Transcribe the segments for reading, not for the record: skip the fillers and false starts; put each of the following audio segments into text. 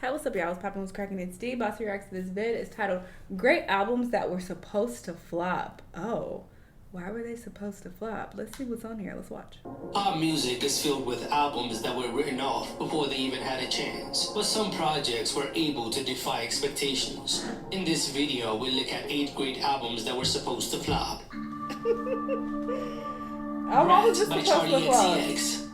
Hey, what's up, y'all? What's poppin'? What's cracking? It's D. Boss reacts to this vid. It's titled "Great Albums That Were Supposed to Flop." Oh, why were they supposed to flop? Let's see what's on here. Let's watch. Pop music is filled with albums that were written off before they even had a chance, but some projects were able to defy expectations. In this video, we look at 8 great albums that were supposed to flop. Oh, why was Brat this by supposed to Charlie flop? XCX.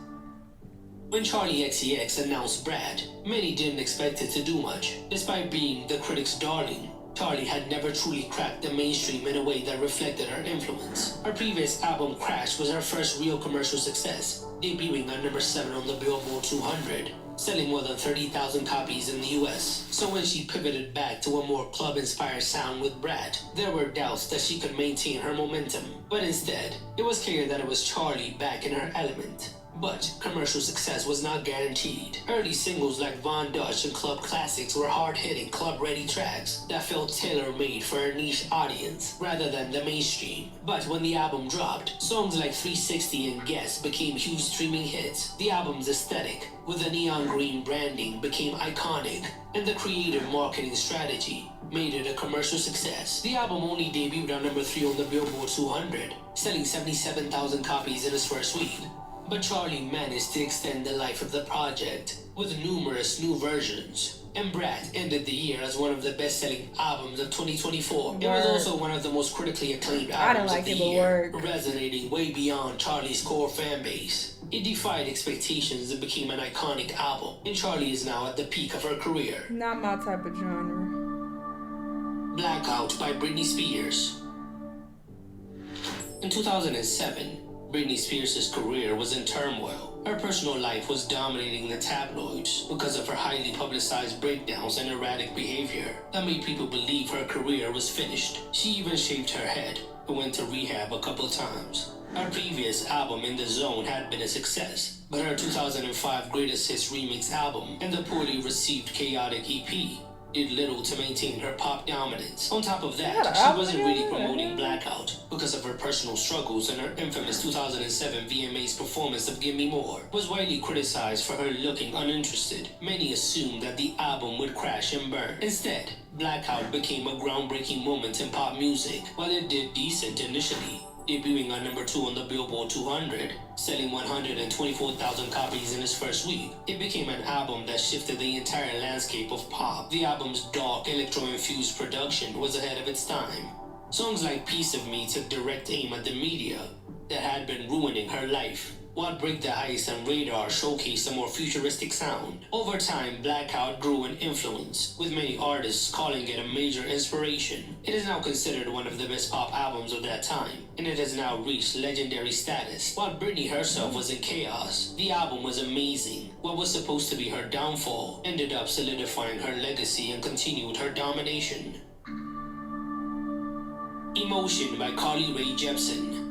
When Charlie XCX announced Brat, many didn't expect it to do much. Despite being the critics' darling, Charlie had never truly cracked the mainstream in a way that reflected her influence. Her previous album, Crash, was her first real commercial success, debuting at number 7 on the Billboard 200, selling more than 30,000 copies in the US. So when she pivoted back to a more club-inspired sound with Brat, there were doubts that she could maintain her momentum. But instead, it was clear that it was Charlie back in her element. But commercial success was not guaranteed. Early singles like Von Dutch and Club Classics were hard-hitting, club-ready tracks that felt tailor-made for a niche audience rather than the mainstream. But when the album dropped, songs like 360 and Guess became huge streaming hits. The album's aesthetic, with the neon green branding, became iconic, and the creative marketing strategy made it a commercial success. The album only debuted on number 3 on the Billboard 200, selling 77,000 copies in its first week. But Charlie managed to extend the life of the project with numerous new versions, and Brat ended the year as one of the best-selling albums of 2024. It was also one of the most critically acclaimed albums of the year, resonating way beyond Charlie's core fan base. It defied expectations and became an iconic album, and Charlie is now at the peak of her career. Not my type of genre. Blackout by Britney Spears. In 2007, Britney Spears' career was in turmoil. Her personal life was dominating the tabloids because of her highly publicized breakdowns and erratic behavior that made people believe her career was finished. She even shaved her head and went to rehab a couple times. Her previous album, In the Zone, had been a success, but her 2005 Greatest Hits Remix album and the poorly received Chaotic EP did little to maintain her pop dominance. On top of that, she wasn't really promoting Blackout because of her personal struggles, and her infamous 2007 VMA's performance of Give Me More was widely criticized for her looking uninterested. Many assumed that the album would crash and burn. Instead, Blackout became a groundbreaking moment in pop music. While it did decent initially, debuting on number 2 on the Billboard 200, selling 124,000 copies in its first week, it became an album that shifted the entire landscape of pop. The album's dark, electro-infused production was ahead of its time. Songs like Piece of Me took direct aim at the media that had been ruining her life, while Break the Ice and Radar showcased a more futuristic sound. Over time, Blackout grew in influence, with many artists calling it a major inspiration. It is now considered one of the best pop albums of that time, and it has now reached legendary status. While Britney herself was in chaos, the album was amazing. What was supposed to be her downfall ended up solidifying her legacy and continued her domination. Emotion by Carly Rae Jepsen.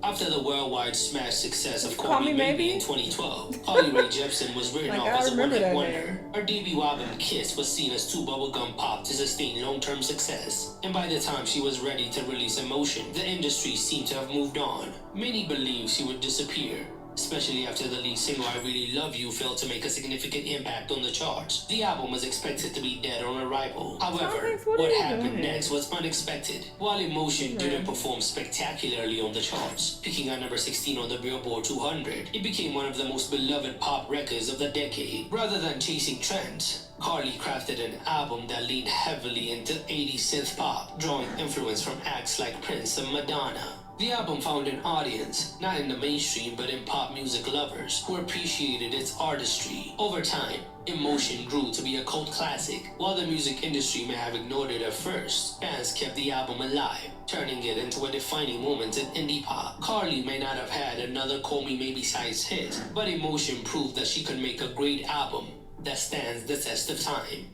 After the worldwide smash success of Call Me Maybe in 2012, Carly Rae Jepsen was written off as a one-hit wonder. Her debut album, Kiss, was seen as too bubblegum pop to sustain long-term success. And by the time she was ready to release Emotion, the industry seemed to have moved on. Many believed she would disappear, especially after the lead single I Really Love You failed to make a significant impact on the charts. The album was expected to be dead on arrival. However, what happened next was unexpected. While Emotion didn't perform spectacularly on the charts, peaking at number 16 on the Billboard 200, it became one of the most beloved pop records of the decade. Rather than chasing trends, Carly crafted an album that leaned heavily into 80s synth pop, drawing influence from acts like Prince and Madonna. The album found an audience, not in the mainstream but in pop music lovers, who appreciated its artistry. Over time, Emotion grew to be a cult classic. While the music industry may have ignored it at first, fans kept the album alive, turning it into a defining moment in indie pop. Carly may not have had another Call Me Maybe-sized hit, but Emotion proved that she could make a great album that stands the test of time.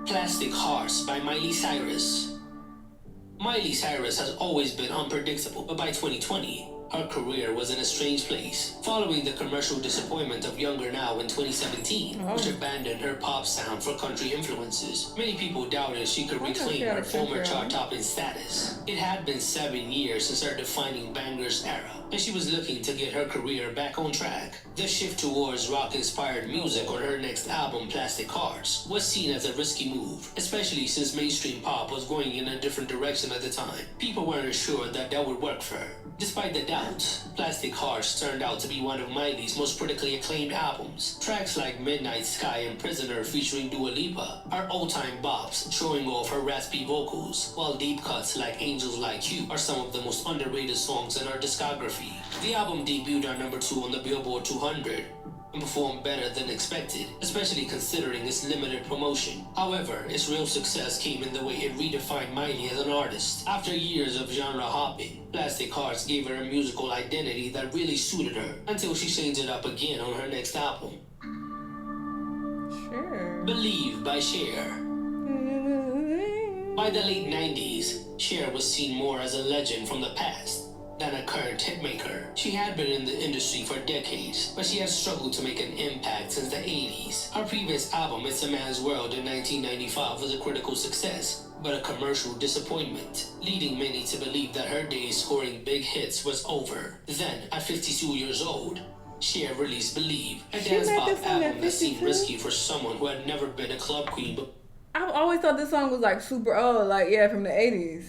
Plastic Hearts by Miley Cyrus. Miley Cyrus has always been unpredictable, but by 2020, Her career was in a strange place. Following the commercial disappointment of Younger Now in 2017, which abandoned her pop sound for country influences, many people doubted she could reclaim her former chart-topping status. It had been 7 years since her defining bangers era, and she was looking to get her career back on track. The shift towards rock-inspired music on her next album, Plastic Hearts, was seen as a risky move, especially since mainstream pop was going in a different direction at the time. People weren't sure that would work for her. Despite the doubts, Plastic Hearts turned out to be one of Miley's most critically acclaimed albums. Tracks like Midnight Sky and Prisoner featuring Dua Lipa are all-time bops, showing off her raspy vocals, while deep cuts like Angels Like You are some of the most underrated songs in her discography. The album debuted on number 2 on the Billboard 200, and performed better than expected, especially considering its limited promotion. However, its real success came in the way it redefined Miley as an artist. After years of genre hopping, Plastic Hearts gave her a musical identity that really suited her, until she changed it up again on her next album. Sure. Believe by Cher. By the late 90s, Cher was seen more as a legend from the past than a current hitmaker. She had been in the industry for decades, but she had struggled to make an impact since the 80s. Her previous album, It's a Man's World in 1995, was a critical success, but a commercial disappointment, leading many to believe that her days scoring big hits was over. Then, at 52 years old, Cher released Believe, a dance pop album that seemed risky for someone who had never been a club queen before. I always thought this song was like super old, like from the 80s.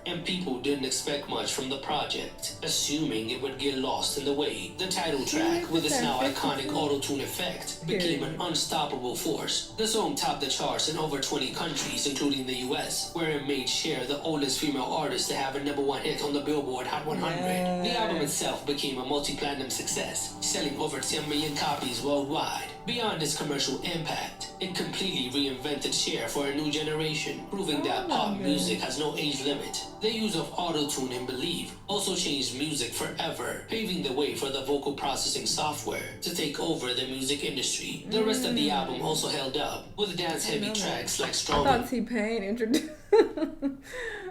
And people didn't expect much from the project, assuming it would get lost in the way. The title track, with its now iconic auto-tune effect, became an unstoppable force. The song topped the charts in over 20 countries, including the US, where it made Cher the oldest female artist to have a #1 hit on the Billboard Hot 100. The album itself became a multi-platinum success, selling over 10 million copies worldwide. Beyond its commercial impact, it completely reinvented Cher for a new generation, proving that pop music has no age limit. The use of auto-tune in Believe also changed music forever, paving the way for the vocal processing software to take over the music industry. The rest of the album also held up, with dance-heavy tracks like Strong. I thought T-Pain introduced.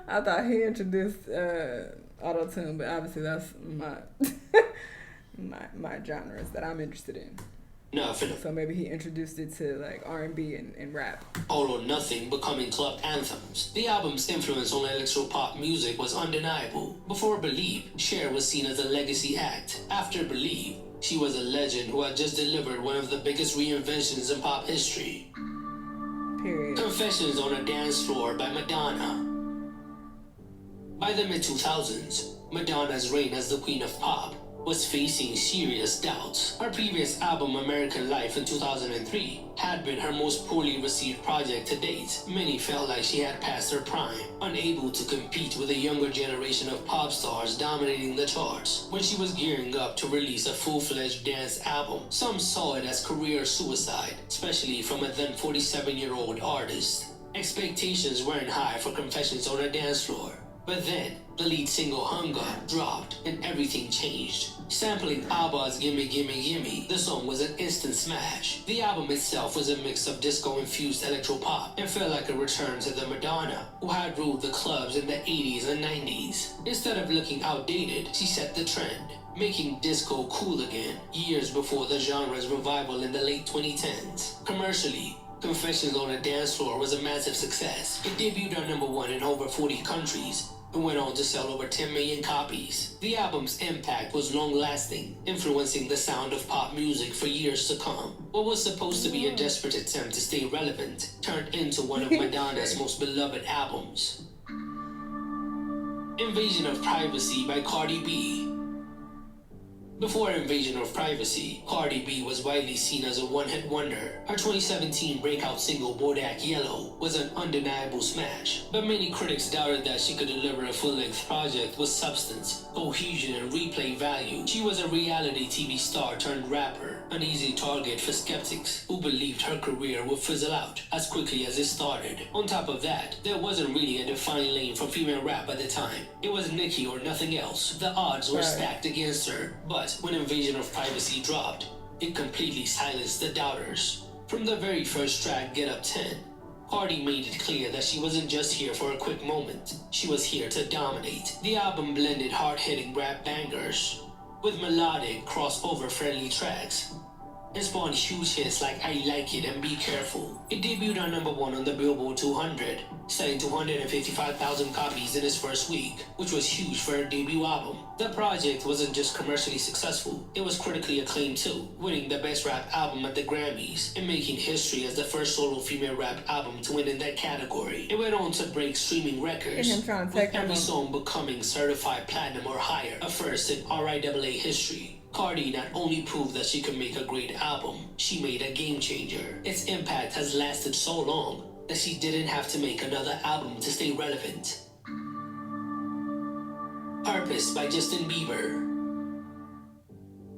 I thought he introduced auto-tune, but obviously that's my genres that I'm interested in. So maybe he introduced it to like R&B and rap. All or Nothing becoming club anthems. The album's influence on electro-pop music was undeniable. Before Believe, Cher was seen as a legacy act. After Believe, she was a legend who had just delivered one of the biggest reinventions in pop history. Period. Confessions on a Dance Floor by Madonna. By the mid-2000s, Madonna's reign as the queen of pop was facing serious doubts. Her previous album, American Life in 2003, had been her most poorly received project to date. Many felt like she had passed her prime, unable to compete with a younger generation of pop stars dominating the charts. When she was gearing up to release a full-fledged dance album, some saw it as career suicide, especially from a then 47-year-old artist. Expectations weren't high for Confessions on a Dance Floor. But then, the lead single Hunger dropped and everything changed. Sampling ABBA's Gimme Gimme Gimme, the song was an instant smash. The album itself was a mix of disco-infused electropop and felt like a return to the Madonna, who had ruled the clubs in the 80s and 90s. Instead of looking outdated, she set the trend, making disco cool again, years before the genre's revival in the late 2010s. Commercially, Confessions on a Dance Floor was a massive success. It debuted on #1 in over 40 countries, and went on to sell over 10 million copies. The album's impact was long-lasting, influencing the sound of pop music for years to come. What was supposed to be a desperate attempt to stay relevant turned into one of Madonna's most beloved albums. Invasion of Privacy by Cardi B. Before Invasion of Privacy, Cardi B was widely seen as a one-hit wonder. Her 2017 breakout single Bodak Yellow was an undeniable smash, but many critics doubted that she could deliver a full-length project with substance, cohesion, and replay value. She was a reality TV star turned rapper, an easy target for skeptics who believed her career would fizzle out as quickly as it started. On top of that, there wasn't really a defined lane for female rap at the time. It was Nicki or nothing else. The odds were stacked against her, but when Invasion of Privacy dropped, it completely silenced the doubters. From the very first track, Get Up 10, Cardi made it clear that she wasn't just here for a quick moment. She was here to dominate. The album blended hard-hitting rap bangers with melodic, crossover-friendly tracks and spawned huge hits like I Like It and Be Careful. It debuted on #1 on the Billboard 200, selling 255,000 copies in its first week, which was huge for a debut album. The project wasn't just commercially successful, it was critically acclaimed too, winning the Best Rap Album at the Grammys and making history as the first solo female rap album to win in that category. It went on to break streaming records, with every song becoming certified platinum or higher, a first in RIAA history. Cardi not only proved that she could make a great album, she made a game changer. Its impact has lasted so long that she didn't have to make another album to stay relevant. Purpose by Justin Bieber.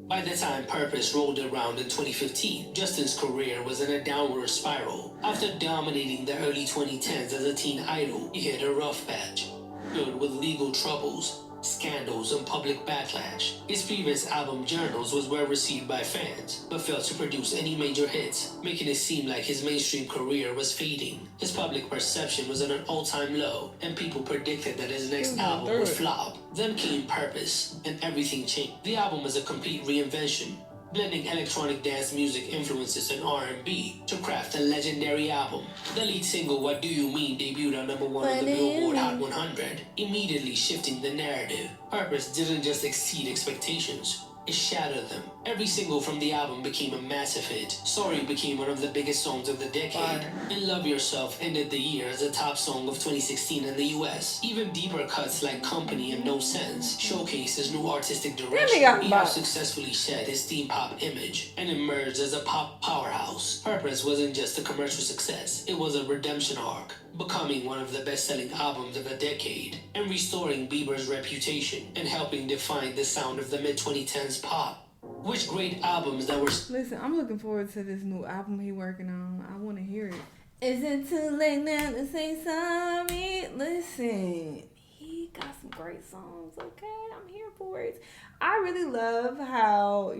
By the time Purpose rolled around in 2015, Justin's career was in a downward spiral. After dominating the early 2010s as a teen idol, he hit a rough patch, filled with legal troubles, scandals, and public backlash. His previous album, Journals, was well received by fans, but failed to produce any major hits, making it seem like his mainstream career was fading. His public perception was at an all-time low, and people predicted that his next album would flop. Then came Purpose, and everything changed. The album was a complete reinvention, blending electronic dance music influences and R&B to craft a legendary album. The lead single, What Do You Mean, debuted on #1 on the Billboard Hot 100, immediately shifting the narrative. Purpose didn't just exceed expectations, it shattered them. Every single from the album became a massive hit. Sorry became one of the biggest songs of the decade, and Love Yourself ended the year as the top song of 2016 in the US. Even deeper cuts like Company and No Sense showcase his new artistic direction. He has successfully shed his theme pop image and emerged as a pop powerhouse. Purpose wasn't just a commercial success, it was a redemption arc, becoming one of the best-selling albums of the decade and restoring Bieber's reputation and helping define the sound of the mid-2010s pop. Which great albums that were... Listen, I'm looking forward to this new album he working on. I want to hear it. Is it too late now to say sorry? Listen, he got some great songs, okay? I'm here for it. I really love how,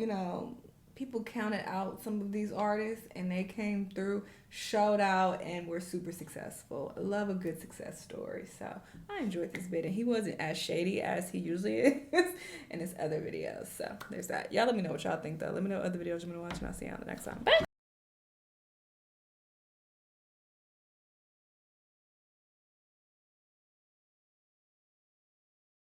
people counted out some of these artists and they came through, showed out, and were super successful. I love a good success story. So I enjoyed this video. He wasn't as shady as he usually is in his other videos. So there's that. Y'all let me know what y'all think though. Let me know what other videos you want to watch and I'll see you on the next time. Bye.